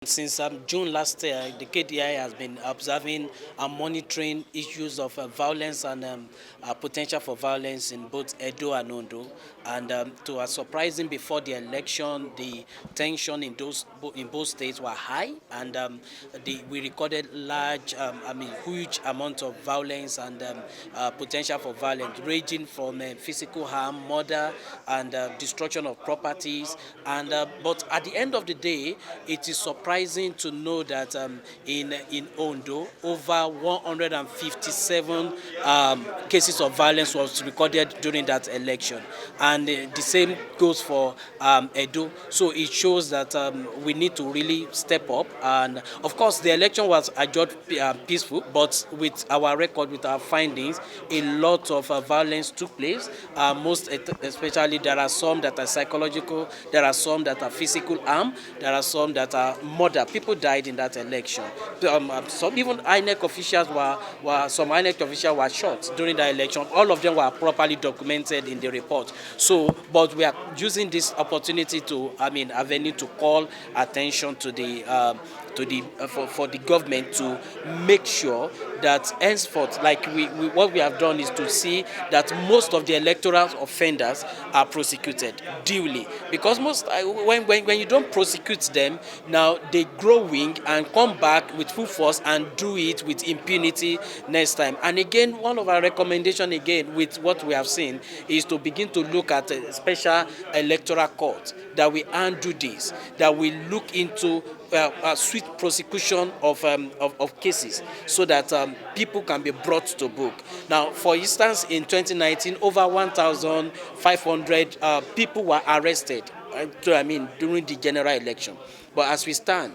Since June last year, the KDI has been observing and monitoring issues of violence and potential for violence in both Edo and Ondo. And to our surprising, before the election, the tension in in both states were high, and we recorded huge amount of violence and potential for violence, ranging from physical harm, murder, and destruction of properties. And but at the end of the day, it is surprising to know that in Ondo, over 157 cases of violence was recorded during that election, and the same goes for Edo. So it shows that we need to really step up. And of course, the election was adjudged peaceful, but with our record, with our findings, a lot of violence took place. Most especially, there are some that are psychological, there are some that are physical harm, there are some that are murder. People died in that election. Some even INEC officials some INEC officials were shot during the election. All of them were properly documented in the report. So, but we are using this opportunity avenue to call attention to the for the government to make sure that henceforth, like what we have done is to see that most of the electoral offenders are prosecuted duly, because when you don't prosecute them, now they grow wing and come back with full force and do it with impunity next time. And again, one of our recommendation again with what we have seen is to begin to look at a special electoral court that will undo this, that will look into swift prosecution of cases, so that people can be brought to book. Now, for instance, in 2019, over 1,500 people were arrested during the general election. But as we stand,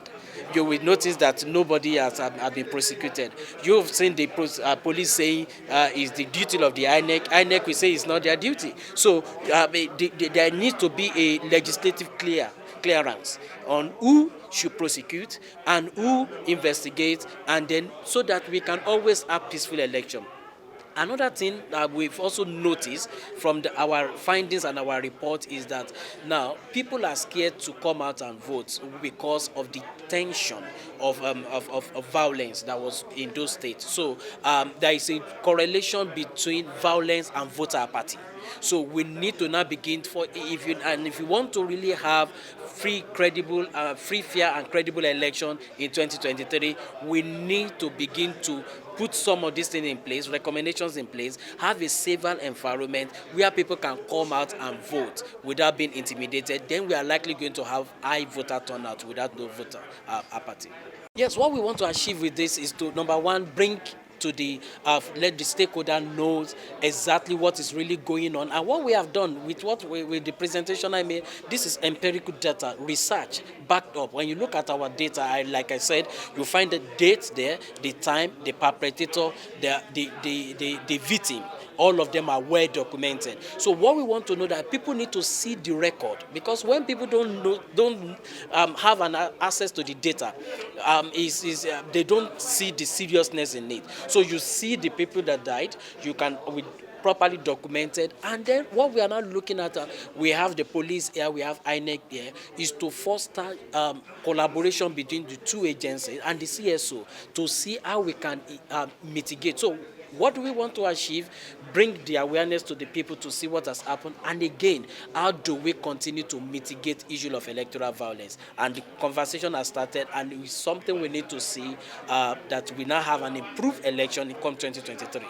you will notice that nobody has been prosecuted. You've seen the police saying it's the duty of the INEC. INEC will say it's not their duty. So there needs to be a legislative clearance on who should prosecute and who investigate, and then so that we can always have peaceful election. Another thing that we've also noticed from our findings and our report is that now people are scared to come out and vote because of the tension of violence that was in those states. So there is a correlation between violence and voter apathy. So we need to now begin if you want to really have free, fair, and credible election in 2023, we need to begin to put some of these things in place, recommendations in place, have a safer environment where people can come out and vote without being intimidated. Then we are likely going to have high voter turnout without no voter apathy. Yes, what we want to achieve with this is to, number one, bring to let the stakeholder knows exactly what is really going on. And what we have done with the presentation I made, this is empirical data, research backed up. When you look at our data, like I said, you find the dates there, the time, the perpetrator, the victim. All of them are well documented. So what we want to know, that people need to see the record, because when people don't have access to the data, they don't see the seriousness in it. So you see the people that died, properly documented, and then what we are now looking at, we have the police here, we have INEC here, is to foster collaboration between the two agencies and the CSO to see how we can mitigate. So what do we want to achieve? Bring the awareness to the people to see what has happened, and again, how do we continue to mitigate issue of electoral violence? And the conversation has started, and it's something we need to see that we now have an improved election in 2023.